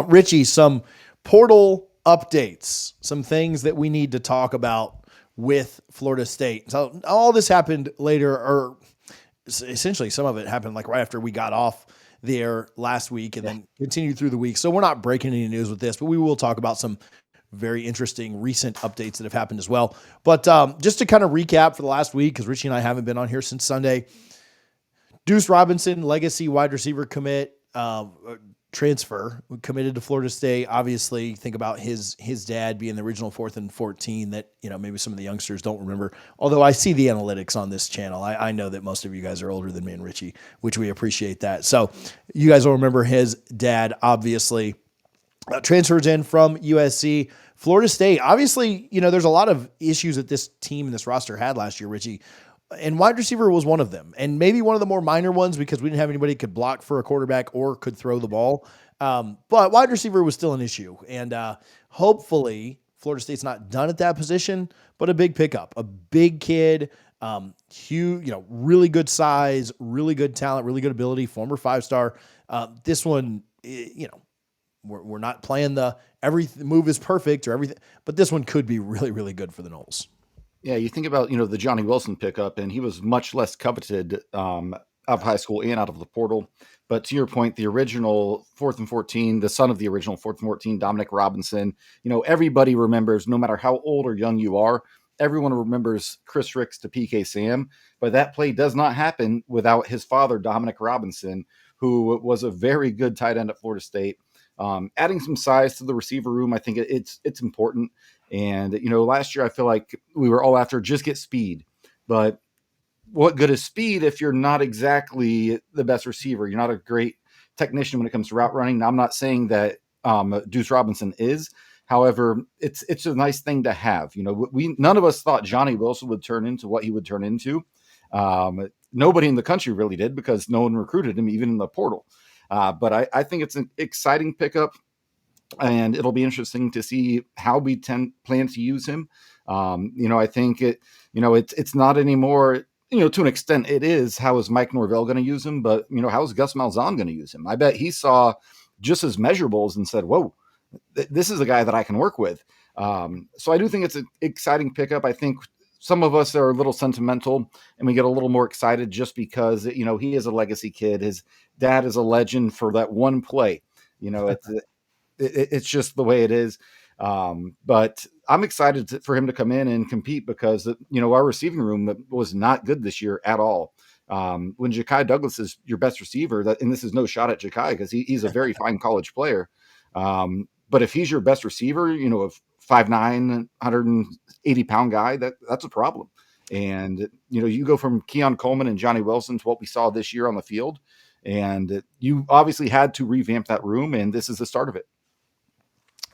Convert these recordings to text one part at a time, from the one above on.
Richie, some portal updates, some things that we need to talk about with Florida State. So all this happened later, or essentially some of it happened like right after we got off the air last week and then continued through the week. So we're not breaking any news with this, but we will talk about some very interesting recent updates that have happened as well. But just to kind of recap for the last week, because Richie and I haven't been on here since Sunday, Deuce Robinson, legacy wide receiver commit, transfer, committed to Florida State. Obviously, think about his dad being the original 4th and 14 that, maybe some of the youngsters don't remember. Although I see the analytics on this channel. I know that most of you guys are older than me and Richie, which we appreciate that. So you guys will remember his dad, obviously. Transfers in from USC. Florida State, obviously, there's a lot of issues that this team and this roster had last year, Richie. And wide receiver was one of them. And maybe one of the more minor ones because we didn't have anybody who could block for a quarterback or could throw the ball. But wide receiver was still an issue. And hopefully Florida State's not done at that position, but a big pickup, a big kid, huge, really good size, really good talent, really good ability, former 5-star. This one, we're not playing every move is perfect or everything, but this one could be really, really good for the Noles. Yeah, you think about, the Johnny Wilson pickup, and he was much less coveted out of high school and out of the portal. But to your point, the original 4th and 14, the son of the original 4th and 14, Dominic Robinson, everybody remembers, no matter how old or young you are, everyone remembers Chris Ricks to PK Sam. But that play does not happen without his father, Dominic Robinson, who was a very good tight end at Florida State. Adding some size to the receiver room, I think it's important. And, last year I feel like we were all after just get speed. But what good is speed if you're not exactly the best receiver? You're not a great technician when it comes to route running. Now, I'm not saying that Deuce Robinson is. However, it's a nice thing to have. None of us thought Johnny Wilson would turn into what he would turn into. Nobody in the country really did because no one recruited him, even in the portal. But I think it's an exciting pickup, and it'll be interesting to see how we plan to use him. I think it's not anymore, to an extent it is, how is Mike Norvell going to use him? But, how is Gus Malzahn going to use him? I bet he saw just his measurables and said, whoa, this is a guy that I can work with. So I do think it's an exciting pickup. I think some of us are a little sentimental and we get a little more excited just because, he is a legacy kid. His dad is a legend for that one play. It's just the way it is. But I'm excited for him to come in and compete because, our receiving room was not good this year at all. When Ja'Kai Douglas is your best receiver, and this is no shot at Ja'Kai because he's a very fine college player. But if he's your best receiver, a 5'9", 180-pound guy, that's a problem. And, you go from Keon Coleman and Johnny Wilson to what we saw this year on the field. And you obviously had to revamp that room, and this is the start of it.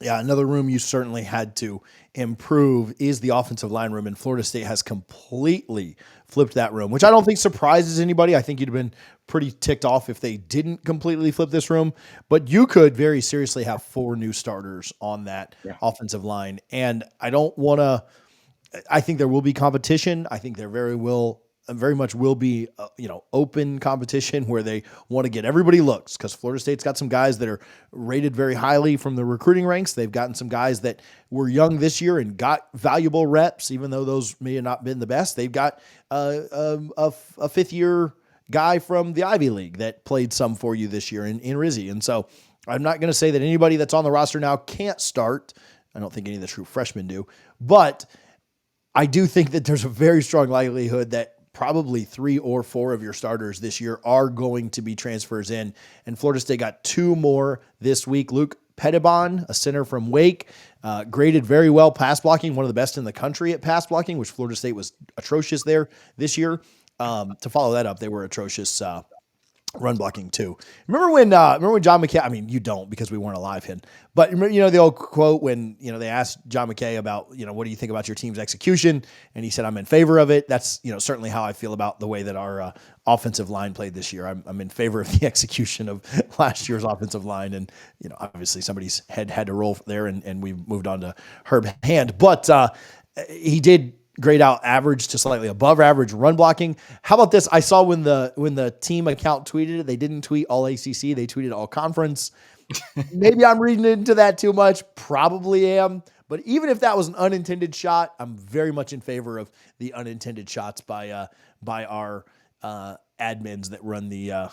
Yeah, another room you certainly had to improve is the offensive line room, and Florida State has completely flipped that room, which I don't think surprises anybody. I think you'd have been pretty ticked off if they didn't completely flip this room, but you could very seriously have 4 new starters on that offensive line, and I think there will be competition. I think there very much will be, open competition where they want to get everybody looks because Florida State's got some guys that are rated very highly from the recruiting ranks. They've gotten some guys that were young this year and got valuable reps, even though those may have not been the best. They've got a fifth-year guy from the Ivy League that played some for you this year in Rizzi. And so I'm not going to say that anybody that's on the roster now can't start. I don't think any of the true freshmen do, but I do think that there's a very strong likelihood that probably 3 or 4 of your starters this year are going to be transfers in. And Florida State got 2 more this week. Luke Pettibon, a center from Wake, graded very well pass blocking, one of the best in the country at pass blocking, which Florida State was atrocious there this year. To follow that up, they were atrocious run blocking too. Remember when John McKay, I mean, you don't because we weren't alive then, but remember, the old quote when, they asked John McKay about, what do you think about your team's execution? And he said, I'm in favor of it. That's, certainly how I feel about the way that our offensive line played this year. I'm in favor of the execution of last year's offensive line. And, obviously somebody's head had to roll there and we moved on to Herb Hand, but he did grade out average to slightly above average run blocking. How about this? I saw when the team account tweeted it, they didn't tweet all ACC, they tweeted all conference. Maybe I'm reading into that too much. Probably am. But even if that was an unintended shot, I'm very much in favor of the unintended shots by our admins that run the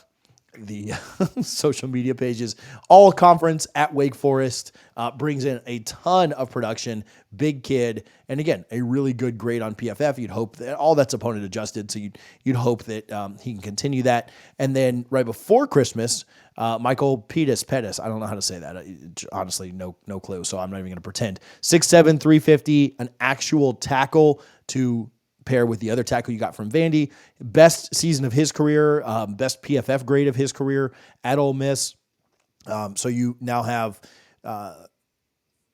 social media pages. All conference at Wake Forest, brings in a ton of production. Big kid, and again, a really good grade on PFF. You'd hope that all that's opponent adjusted, so you'd hope that he can continue that. And then right before Christmas, Michael Pettis. I don't know how to say that. Honestly, no clue. So I'm not even going to pretend. 6'7", 350, an actual tackle to pair with the other tackle you got from Vandy. Best season of his career, best PFF grade of his career at Ole Miss. So you now have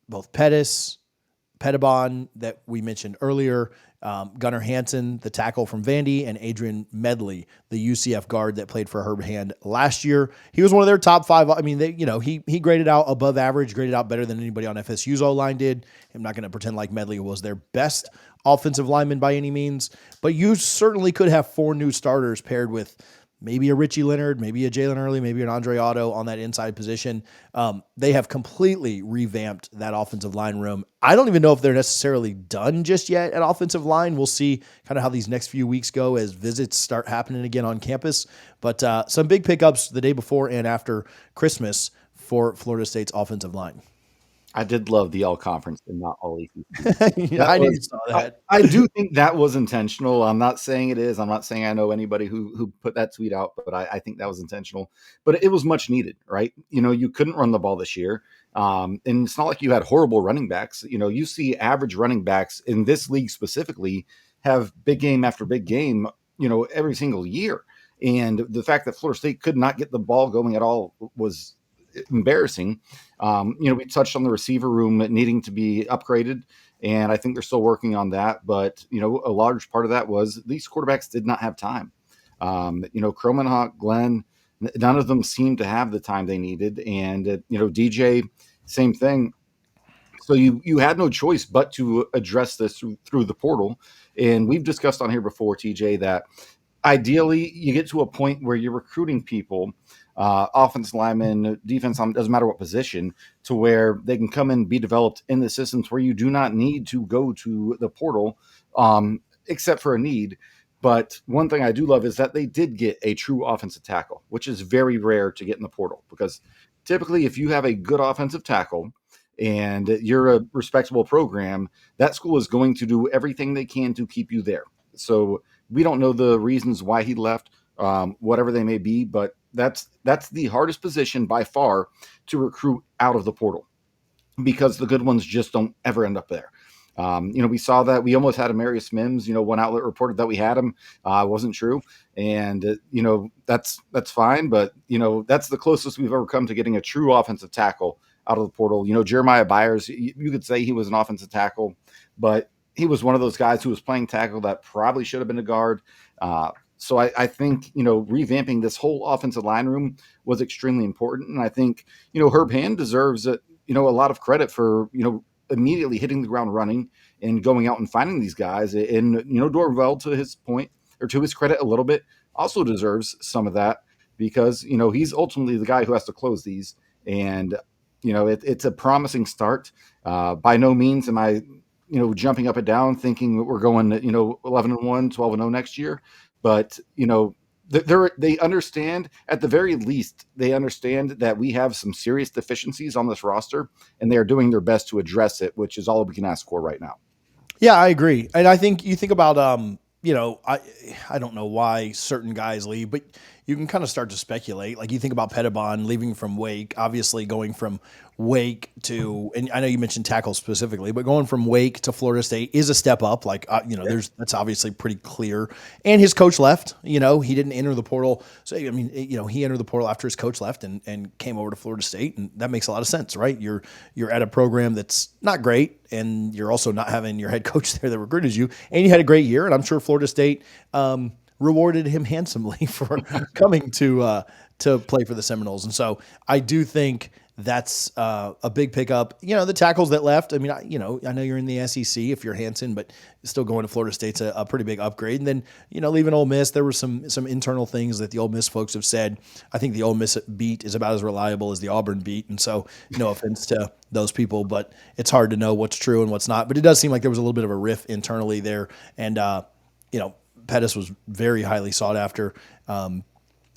both Pettibon that we mentioned earlier, Gunnar Hansen, the tackle from Vandy, and Adrian Medley, the UCF guard that played for Herb Hand last year. He was one of their top 5. I mean, he graded out above average, graded out better than anybody on FSU's O-line did. I'm not going to pretend like Medley was their best offensive lineman by any means, but you certainly could have 4 new starters paired with maybe a Richie Leonard, maybe a Jalen Early, maybe an Andre Otto on that inside position. They have completely revamped that offensive line room. I don't even know if they're necessarily done just yet at offensive line. We'll see kind of how these next few weeks go as visits start happening again on campus. But some big pickups the day before and after Christmas for Florida State's offensive line. I did love the all conference and not all ACC. Yeah, I knew you saw that. I do think that was intentional. I'm not saying it is. I'm not saying I know anybody who put that tweet out, but I think that was intentional. But it was much needed, right? You couldn't run the ball this year. And it's not like you had horrible running backs. You see average running backs in this league specifically have big game after big game, every single year. And the fact that Florida State could not get the ball going at all was embarrassing. We touched on the receiver room needing to be upgraded, and I think they're still working on that. But, a large part of that was these quarterbacks did not have time. Kromenhoek, Glenn, none of them seemed to have the time they needed. And, DJ, same thing. So you had no choice but to address this through the portal. And we've discussed on here before, TJ, that ideally you get to a point where you're recruiting people, offense linemen, defense, doesn't matter what position, to where they can come in and be developed in the systems where you do not need to go to the portal, except for a need. But one thing I do love is that they did get a true offensive tackle, which is very rare to get in the portal, because typically if you have a good offensive tackle and you're a respectable program, that school is going to do everything they can to keep you there. So we don't know the reasons why he left, whatever they may be, but that's the hardest position by far to recruit out of the portal, because the good ones just don't ever end up there. We saw that. We almost had Amarius Mims. One outlet reported that we had him. Wasn't true. And, that's fine. But, that's the closest we've ever come to getting a true offensive tackle out of the portal. Jeremiah Byers, you could say he was an offensive tackle, but he was one of those guys who was playing tackle that probably should have been a guard. So I think, revamping this whole offensive line room was extremely important. And I think, Herb Hand deserves a lot of credit for, immediately hitting the ground running and going out and finding these guys. And, Norvell, to his point, or to his credit a little bit, also deserves some of that, because, he's ultimately the guy who has to close these. And, it's a promising start. By no means am I, jumping up and down thinking that we're going, 11-1, 12-0 next year. But, they understand, at the very least, they understand that we have some serious deficiencies on this roster, and they are doing their best to address it, which is all we can ask for right now. Yeah, I agree. And I think you think about, I don't know why certain guys leave, but you can kind of start to speculate. Like you think about Pettibon leaving from Wake, obviously going from Wake to, and I know you mentioned tackle specifically, but going from Wake to Florida State is a step up. Like, that's obviously pretty clear. And his coach left, he didn't enter the portal. So, he entered the portal after his coach left and came over to Florida State. And that makes a lot of sense, right? You're at a program that's not great, and you're also not having your head coach there that recruited you, and you had a great year. And I'm sure Florida State, rewarded him handsomely for coming to play for the Seminoles. And so I do think that's a big pickup. The tackles that left. I mean, I know you're in the SEC if you're Hanson, but still going to Florida State's a pretty big upgrade. And then leaving Ole Miss, there were some internal things that the Ole Miss folks have said. I think the Ole Miss beat is about as reliable as the Auburn beat, and so no offense to those people, but it's hard to know what's true and what's not. But it does seem like there was a little bit of a riff internally there, and Pettis was very highly sought after.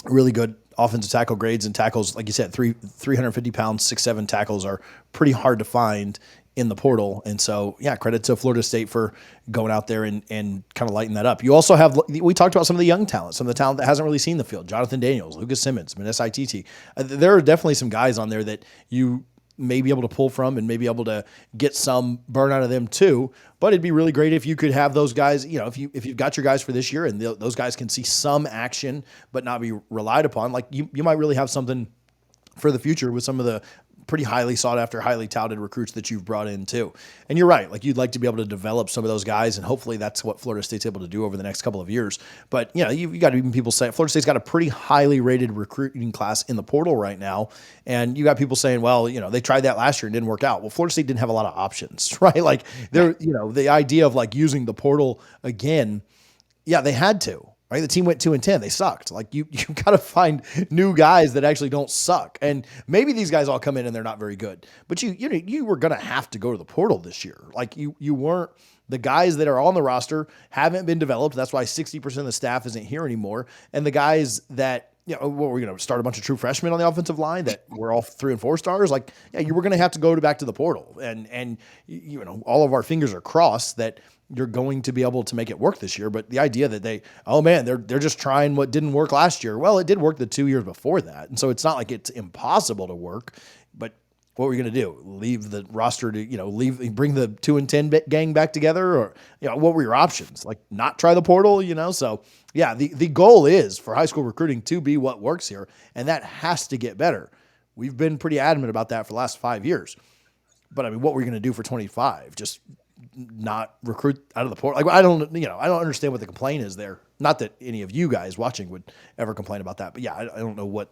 Really good offensive tackle grades and tackles. Like you said, 350 pounds, 6'7" tackles are pretty hard to find in the portal. And so, yeah, credit to Florida State for going out there and kind of lighting that up. You also have, we talked about some of the young talent, some of the talent that hasn't really seen the field. Jonathan Daniels, Lucas Simmons, Manessa ITT. There are definitely some guys on there that you may be able to pull from and maybe able to get some burn out of them too. But it'd be really great if you could have those guys, if you've got your guys for this year and those guys can see some action but not be relied upon. Like you might really have something for the future with some of the pretty highly sought after, highly touted recruits that you've brought in too. And you're right. Like you'd like to be able to develop some of those guys, and hopefully that's what Florida State's able to do over the next couple of years. But you got even people saying Florida State's got a pretty highly rated recruiting class in the portal right now. And you got people saying, well, they tried that last year and didn't work out. Well, Florida State didn't have a lot of options, right? Like the idea of like using the portal again. Yeah, they had to. Right, the team went 2-10. They sucked. Like you got to find new guys that actually don't suck. And maybe these guys all come in and they're not very good. But you were gonna have to go to the portal this year. Like you weren't. The guys that are on the roster haven't been developed. That's why 60% of the staff isn't here anymore. And the guys that we're going to start a bunch of true freshmen on the offensive line that were all 3 and 4 stars. Like, yeah, you were going to have to go back to the portal, and all of our fingers are crossed that you're going to be able to make it work this year. But the idea that they're just trying what didn't work last year. Well, it did work the 2 years before that. And so it's not like it's impossible to work, but what were you going to do? Leave the roster to, bring the 2-10 gang back together, or, what were your options? Like not try the portal, So yeah, the goal is for high school recruiting to be what works here. And that has to get better. We've been pretty adamant about that for the last 5 years, but I mean, what were you going to do for 25? Just not recruit out of the portal? Like, I don't understand what the complaint is there. Not that any of you guys watching would ever complain about that, but yeah, I don't know what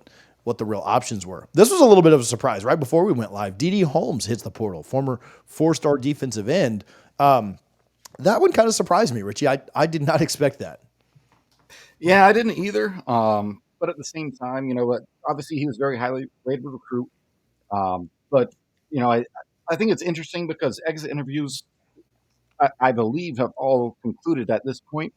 the real options were. This was a little bit of a surprise. Right before we went live, D.D. Holmes hits the portal, former 4-star defensive end. That one kind of surprised me, Richie. I did not expect that. Yeah, I didn't either. But at the same time, obviously he was very highly rated recruit. But I think it's interesting because exit interviews, I believe, have all concluded at this point.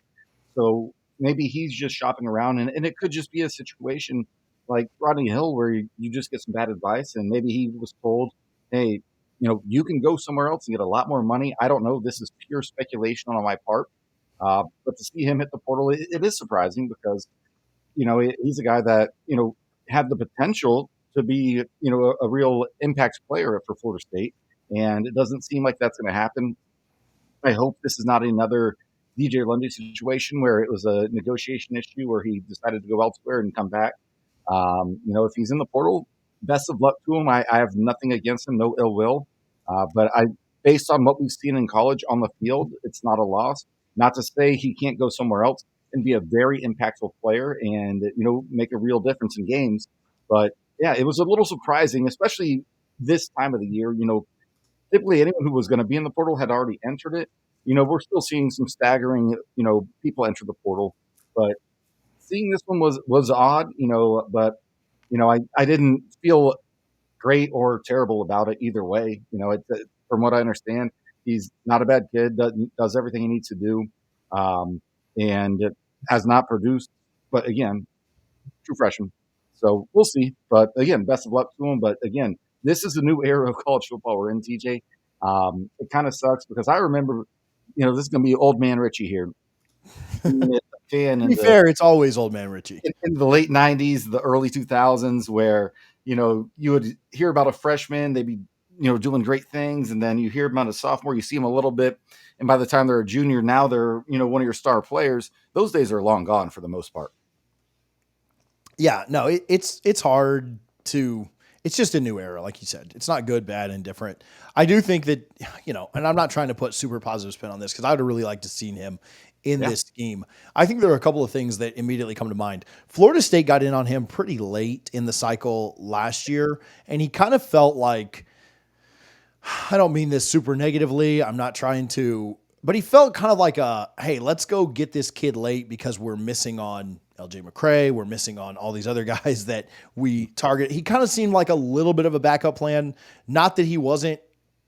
So maybe he's just shopping around, and it could just be a situation like Rodney Hill where you just get some bad advice, and maybe he was told, hey, you can go somewhere else and get a lot more money. I don't know. This is pure speculation on my part. But to see him hit the portal, it is surprising because, he's a guy that, had the potential to be, a real impact player for Florida State. And it doesn't seem like that's going to happen. I hope this is not another DJ Lundy situation where it was a negotiation issue where he decided to go elsewhere and come back. If he's in the portal, best of luck to him. I have nothing against him, no ill will. But based on what we've seen in college on the field, it's not a loss. Not to say he can't go somewhere else and be a very impactful player and, make a real difference in games. But yeah, it was a little surprising, especially this time of the year. Typically anyone who was going to be in the portal had already entered it. We're still seeing some staggering, people enter the portal, but seeing this one was odd, but I didn't feel great or terrible about it either way. From what I understand, he's not a bad kid, does everything he needs to do, and it has not produced. But again, true freshman, so we'll see. But again, best of luck to him. But again, this is a new era of college football we're in, TJ. It kind of sucks because I remember, this is going to be old man Richie here. To be fair, it's always old man Richie. In the late 90s, the early 2000s, where, you would hear about a freshman, they'd be, doing great things. And then you hear about a sophomore, you see them a little bit. And by the time they're a junior, now they're, one of your star players. Those days are long gone for the most part. Yeah, no, it's hard to, it's just a new era, like you said. It's not good, bad, indifferent. I do think that, and I'm not trying to put super positive spin on this because I would have really liked to seen him in Yeah. this scheme. I think there are a couple of things that immediately come to mind. Florida State got in on him pretty late in the cycle last year, and he kind of felt like, I don't mean this super negatively. I'm not trying to, but he felt kind of like hey, let's go get this kid late because we're missing on LJ McCray. We're missing on all these other guys that we target. He kind of seemed like a little bit of a backup plan. Not that he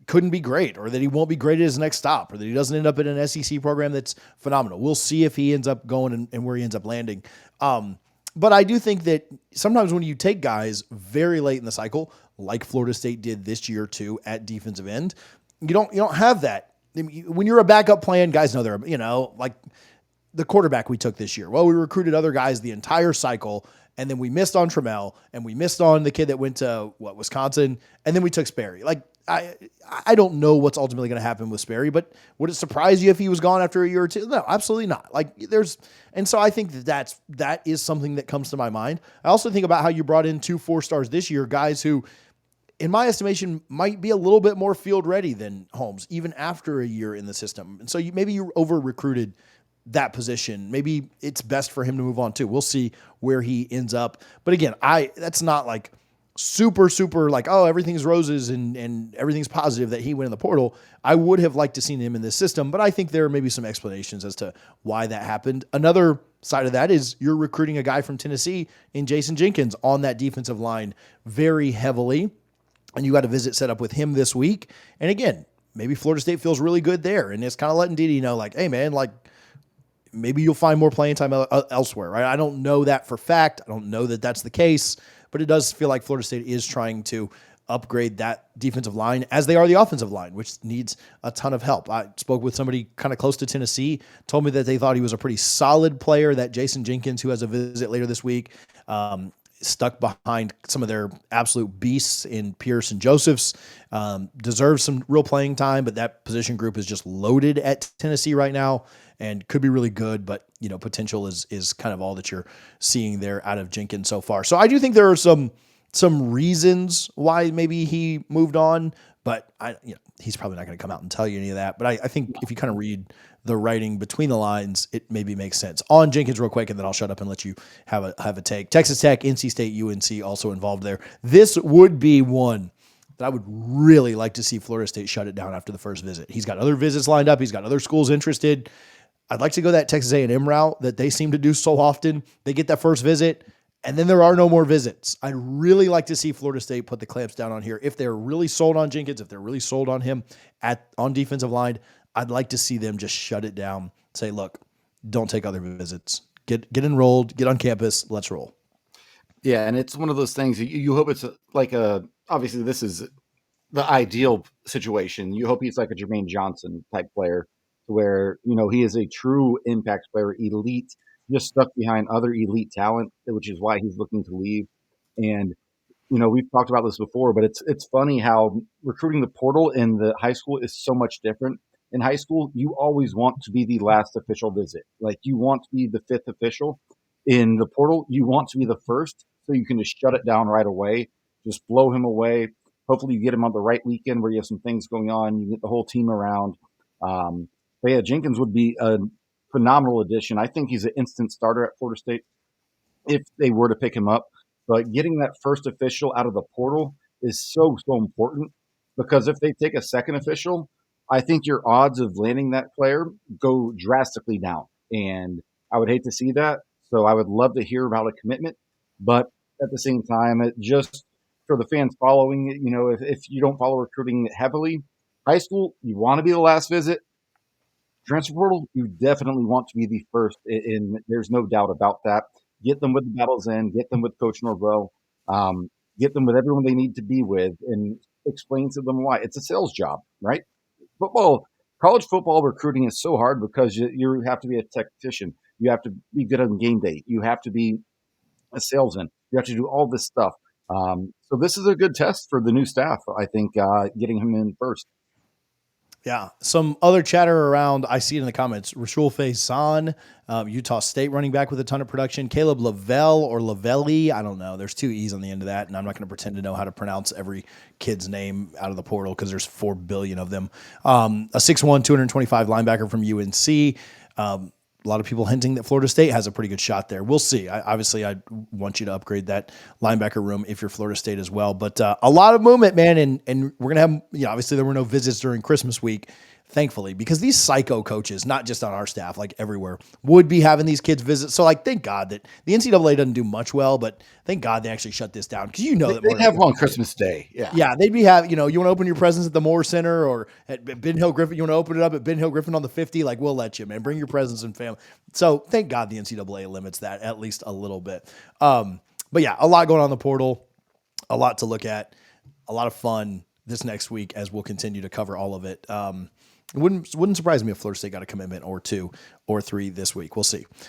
couldn't be great or that he won't be great at his next stop or that he doesn't end up in an SEC program that's phenomenal. We'll see if he ends up going and where he ends up landing. But I do think that sometimes when you take guys very late in the cycle, like Florida State did this year too at defensive end, you don't have that. When you're a backup plan, guys know they're, like the quarterback we took this year. Well, we recruited other guys the entire cycle, and then we missed on Trammell, and we missed on the kid that went to Wisconsin, and then we took Sperry. Like I don't know what's ultimately going to happen with Sperry, but would it surprise you if he was gone after a year or two? No, absolutely not. And so I think that is something that comes to my mind. I also think about how you brought in 2 4-stars this year, guys who, in my estimation, might be a little bit more field ready than Holmes, even after a year in the system. And so maybe you over recruited that position. Maybe it's best for him to move on too. We'll see where he ends up. But again, that's not like super, super like, oh, everything's roses and everything's positive that he went in the portal. I would have liked to seen him in this system, but I think there may be some explanations as to why that happened. Another side of that is you're recruiting a guy from Tennessee in Jason Jenkins on that defensive line very heavily. And you got a visit set up with him this week. And again, maybe Florida State feels really good there. And it's kind of letting Didi know, like, hey, man, like, maybe you'll find more playing time elsewhere, right? I don't know that for fact. I don't know that that's the case, but it does feel like Florida State is trying to upgrade that defensive line as they are the offensive line, which needs a ton of help. I spoke with somebody kind of close to Tennessee, told me that they thought he was a pretty solid player, that Jason Jenkins, who has a visit later this week, stuck behind some of their absolute beasts in Pierce and Josephs, deserves some real playing time, but that position group is just loaded at Tennessee right now and could be really good, but potential is kind of all that you're seeing there out of Jenkins so far. So I do think there are some reasons why maybe he moved on, but he's probably not going to come out and tell you any of that. But I think if you kind of read the writing between the lines, it maybe makes sense. On Jenkins real quick, and then I'll shut up and let you have a take. Texas Tech, NC State, UNC also involved there. This would be one that I would really like to see Florida State shut it down after the first visit. He's got other visits lined up. He's got other schools interested. I'd like to go that Texas A&M route that they seem to do so often. They get that first visit, and then there are no more visits. I'd really like to see Florida State put the clamps down on here. If they're really sold on Jenkins, if they're really sold on him on defensive line, I'd like to see them just shut it down. Say, look, don't take other visits. Get enrolled, get on campus, let's roll. Yeah, and it's one of those things you hope it's obviously this is the ideal situation. You hope he's like a Jermaine Johnson type player where, he is a true impact player, elite, just stuck behind other elite talent, which is why he's looking to leave. And, we've talked about this before, but it's funny how recruiting the portal in the high school is so much different. In high school, you always want to be the last official visit. Like you want to be the 5th official. In the portal, you want to be the first, so you can just shut it down right away, just blow him away. Hopefully you get him on the right weekend where you have some things going on. You get the whole team around. But yeah, Jenkins would be a phenomenal addition. I think he's an instant starter at Florida State if they were to pick him up. But getting that first official out of the portal is so, so important because if they take a second official, I think your odds of landing that player go drastically down. And I would hate to see that. So I would love to hear about a commitment. But at the same time, it just for the fans following it, if you don't follow recruiting heavily, high school, you want to be the last visit. Transfer portal, you definitely want to be the first, and there's no doubt about that. Get them with the battles in, get them with Coach Norvell, get them with everyone they need to be with, and explain to them why. It's a sales job, right? College football recruiting is so hard because you have to be a tactician. You have to be good on game day. You have to be a salesman. You have to do all this stuff. So this is a good test for the new staff, I think, getting him in first. Yeah. Some other chatter around. I see it in the comments. Rashul Faison, Utah State running back with a ton of production. Caleb Lavelle or Lavelli. I don't know. There's two E's on the end of that. And I'm not going to pretend to know how to pronounce every kid's name out of the portal because there's 4 billion of them. A 6'1", 225 linebacker from UNC. A lot of people hinting that Florida State has a pretty good shot there. We'll see. Obviously, I want you to upgrade that linebacker room if you're Florida State as well. But a lot of movement, man. And we're going to have, obviously there were no visits during Christmas week, thankfully, because these psycho coaches, not just on our staff, like everywhere, would be having these kids visit. So, like, thank God that the NCAA doesn't do much well, but thank God they actually shut this down because that They have them on Christmas Day. Yeah. Yeah, they'd be having, you want to open your presents at the Moore Center or at Ben Hill Griffin. You want to open it up at Ben Hill Griffin on the 50? Like, we'll let you, man. Bring your presents and family. So thank God the NCAA limits that at least a little bit. But yeah, a lot going on in the portal, a lot to look at, a lot of fun this next week as we'll continue to cover all of it. It wouldn't surprise me if Florida State got a commitment or 2 or 3 this week. We'll see.